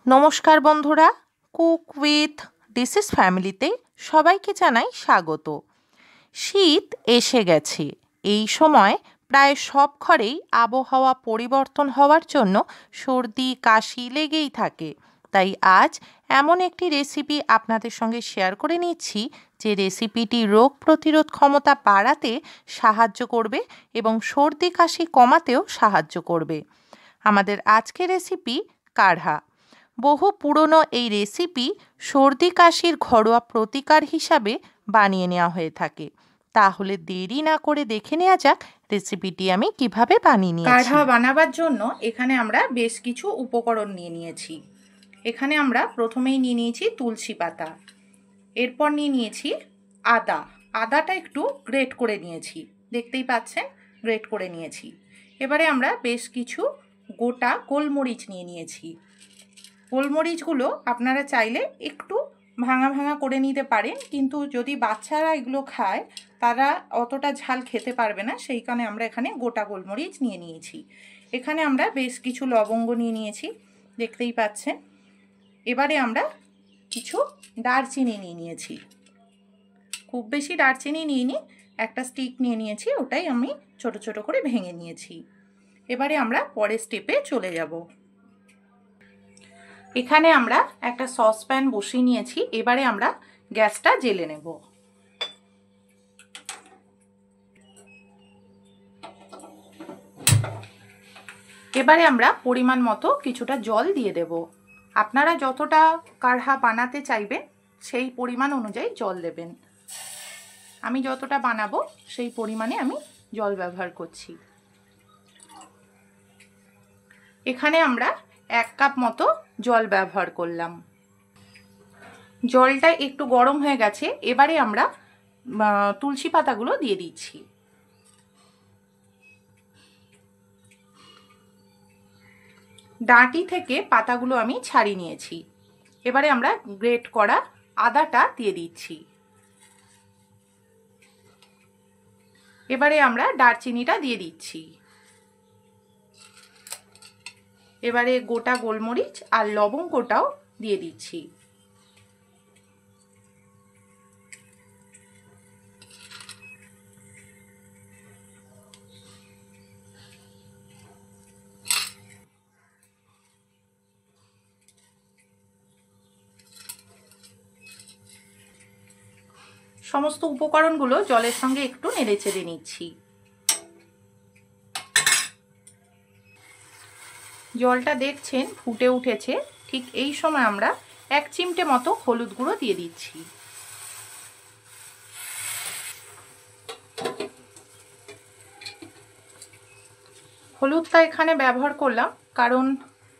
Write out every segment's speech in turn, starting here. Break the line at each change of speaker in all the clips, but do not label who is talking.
নমস্কার বন্ধুরা, cook with ডিসিস ফ্যামিলিতে সবাইকে জানাই স্বাগত। শীত এসে গেছে। এই সময় প্রায় সব ঘরেই আবহাওয়া পরিবর্তন হওয়ার জন্য সর্দি কাশি লেগেই থাকে। তাই আজ এমন একটি রেসিপি আপনাদের সঙ্গে শেয়ার করে নিচ্ছি যে রেসিপিটি রোগ প্রতিরোধ ক্ষমতা বাড়াতে সাহায্য করবে এবং সর্দি কাশি কমাতেও সাহায্য করবে। আমাদের আজকের রেসিপি কাঢ়া। বহু পুরনো এই রেসিপি সর্দি কাশির ঘরোয়া প্রতিকার হিসাবে বানিয়ে নেওয়া হয়ে থাকে। তাহলে দেরি না করে দেখে নেওয়া যাক রেসিপিটি আমি কিভাবে বানিয়ে নিয়েছি।
কাঢ়া বানাবার জন্য এখানে আমরা বেশ কিছু উপকরণ নিয়ে নিয়েছি। এখানে আমরা প্রথমেই নিয়ে নিয়েছি তুলসী পাতা, এরপর নিয়ে নিয়েছি আদা। আদাটা একটু গ্রেট করে নিয়েছি, দেখতেই পাচ্ছেন গ্রেট করে নিয়েছি। এবারে আমরা বেশ কিছু গোটা গোলমরিচ নিয়ে নিয়েছি। গোলমরিচগুলো আপনারা চাইলে একটু ভাঙা ভাঙা করে নিতে পারেন, কিন্তু যদি বাচ্চারা এগুলো খায় তারা অতটা ঝাল খেতে পারবে না, সেই কারণে আমরা এখানে গোটা গোলমরিচ নিয়ে নিয়েছি। এখানে আমরা বেশ কিছু লবঙ্গ নিয়ে নিয়েছি, দেখতেই পাচ্ছেন। এবারে আমরা কিছু দারচিনি নিয়ে নিয়েছি, খুব বেশি দারচিনি নিইনি, একটা স্টিক নিয়ে নিয়েছি, ওটাই আমি ছোট ছোট করে ভেঙে নিয়েছি। এবারে আমরা পরের স্টেপে চলে যাব। এখানে আমরা একটা সসপ্যান বসিয়ে নিয়েছি, এবারে আমরা গ্যাসটা জ্বেলে নেব। এবারে আমরা পরিমাণ মতো কিছুটা জল দিয়ে দেব। আপনারা যতটা কাঢ়া বানাতে চাইবেন সেই পরিমাণ অনুযায়ী জল দেবেন। আমি যতটা বানাবো সেই পরিমাণে আমি জল ব্যবহার করছি। এখানে আমরা 1 কাপ মতো জল ব্যবহার করলাম। জলটা একটু গরম হয়ে গেছে, এবারে আমরা তুলসী পাতাগুলো দিয়ে দিচ্ছি। ডাঁটি থেকে পাতাগুলো আমি ছাড়িয়ে নিয়েছি। এবারে আমরা গ্রেট করা আদাটা দিয়ে দিচ্ছি। এবারে আমরা দারচিনিটা দিয়ে দিচ্ছি। এবারে গোটা গোলমরিচ আর লবঙ্গটাও দিয়ে দিচ্ছি। সমস্ত উপকরণগুলো জলের সঙ্গে একটু নেড়েচেড়ে নিচ্ছি। জলটা দেখছেন ফুটে উঠেছে, ঠিক এই সময় আমরা 1 চিমটে মতো হলুদ গুঁড়ো দিয়ে দিচ্ছি। হলুদটা এখানে ব্যবহার করলাম কারণ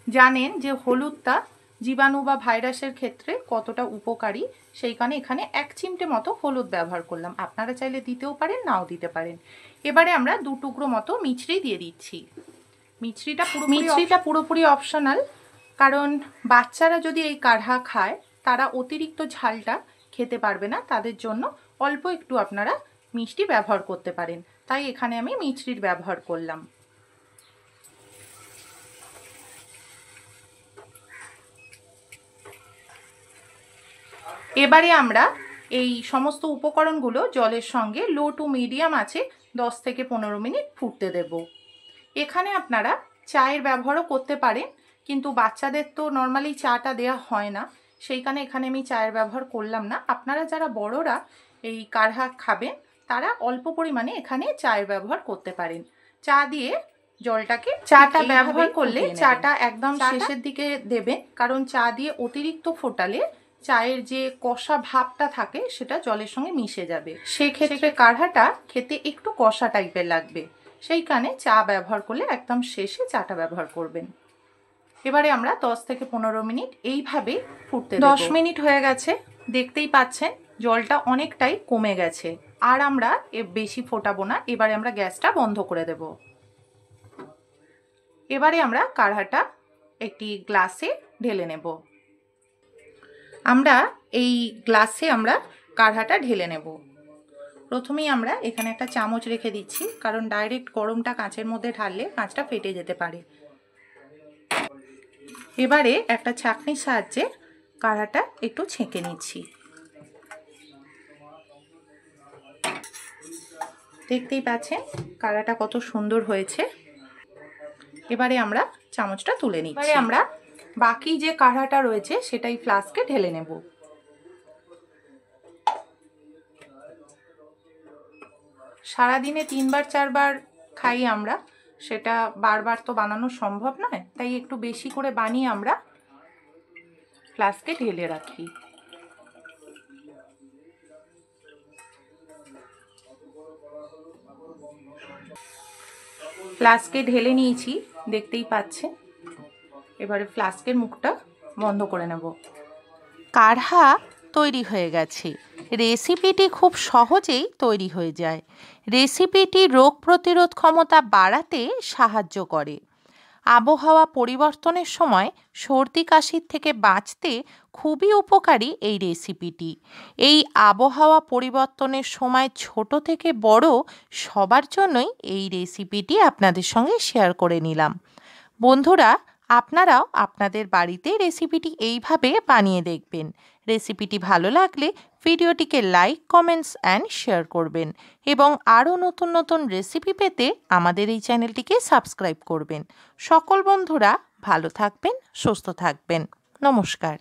জানেন যে হলুদটা জীবাণু বা ভাইরাসের ক্ষেত্রে কতটা উপকারী, সেই কারণে এখানে 1 চিমটে মতো হলুদ ব্যবহার করলাম। আপনারা চাইলে দিতেও পারেন, নাও দিতে পারেন। এবারে আমরা 2 টুকরো মতো মিছরি দিয়ে দিচ্ছি। মিছরিটা পুরোপুরি অপশনাল, কারণ বাচ্চারা যদি এই কাঢ়া খায় তারা অতিরিক্ত ঝালটা খেতে পারবে না, তাদের জন্য অল্প একটু আপনারা মিষ্টি ব্যবহার করতে পারেন, তাই এখানে আমি মিছরির ব্যবহার করলাম। এবারে আমরা এই সমস্ত উপকরণগুলো জলের সঙ্গে লো টু মিডিয়াম আছে 10 থেকে 15 মিনিট ফুটতে দেব। এখানে আপনারা চায়ের ব্যবহারও করতে পারেন, কিন্তু বাচ্চাদের তো নর্মালি চাটা দেওয়া হয় না, সেই কারণে এখানে আমি চায়ের ব্যবহার করলাম না। আপনারা যারা বড়রা এই কাঢ়া খাবেন তারা অল্প পরিমাণে এখানে চায়ের ব্যবহার করতে পারেন। চা দিয়ে চাটা ব্যবহার করলে চাটা একদম শেষের দিকে দেবেন, কারণ চা দিয়ে অতিরিক্ত ফোটালে চায়ের যে কষা ভাবটা থাকে সেটা জলের সঙ্গে মিশে যাবে, সেক্ষেত্রে কাঢ়াটা খেতে একটু কষা টাইপের লাগবে, সেই কারণে চা ব্যবহার করলে একদম শেষে চাটা ব্যবহার করবেন। এবারে আমরা 10 থেকে 15 মিনিট এইভাবে ফুটতে দেব। 10 মিনিট হয়ে গেছে, দেখতেই পাচ্ছেন জলটা অনেকটাই কমে গেছে, আর আমরা বেশি ফোটাবো না। এবারে আমরা গ্যাসটা বন্ধ করে দেব। এবারে আমরা কাঢ়াটা একটি গ্লাসে ঢেলে নেব। আমরা এই গ্লাসে আমরা কাঢ়াটা ঢেলে নেব। প্রথমেই আমরা এখানে একটা চামচ রেখে দিচ্ছি, কারণ ডাইরেক্ট গরমটা কাঁচের মধ্যে ঢাললে কাঁচটা ফেটে যেতে পারে। এবারে একটা ছাঁকনির সাহায্যে কাঢ়াটা একটু ছেঁকে নিচ্ছি। দেখতেই পাচ্ছেন কাঢ়াটা কত সুন্দর হয়েছে। এবারে আমরা চামচটা তুলে নিচ্ছি। এবারে আমরা বাকি যে কাঢ়াটা রয়েছে সেটাই ফ্লাস্কে ঢেলে নেব। সারাদিনে 3বার 4বার খাই আমরা, সেটা বারবার তো বানানো সম্ভব নয়, তাই একটু বেশি করে বানিয়ে আমরা ফ্লাস্কে ঢেলে রাখি। ফ্লাস্কে ঢেলে নিয়েছি, দেখতেই পাচ্ছেন। এবারে ফ্লাস্কের মুখটা বন্ধ করে নেব।
কাঢ়া তৈরি হয়ে গেছে। রেসিপিটি খুব সহজেই তৈরি হয়ে যায়। রেসিপিটি রোগ প্রতিরোধ ক্ষমতা বাড়াতে সাহায্য করে। আবহাওয়া পরিবর্তনের সময় সর্দি কাশির থেকে বাঁচতে খুবই উপকারী এই রেসিপিটি। এই আবহাওয়া পরিবর্তনের সময় ছোট থেকে বড় সবার জন্যই এই রেসিপিটি আপনাদের সঙ্গে শেয়ার করে নিলাম। বন্ধুরা, আপনারাও আপনাদের বাড়িতে রেসিপিটি এইভাবে বানিয়ে দেখবেন। রেসিপিটি ভালো লাগলে ভিডিওটিকে লাইক, কমেন্টস অ্যান্ড শেয়ার করবেন এবং আরও নতুন নতুন রেসিপি পেতে আমাদের এই চ্যানেলটিকে সাবস্ক্রাইব করবেন। সকল বন্ধুরা ভালো থাকবেন, সুস্থ থাকবেন। নমস্কার।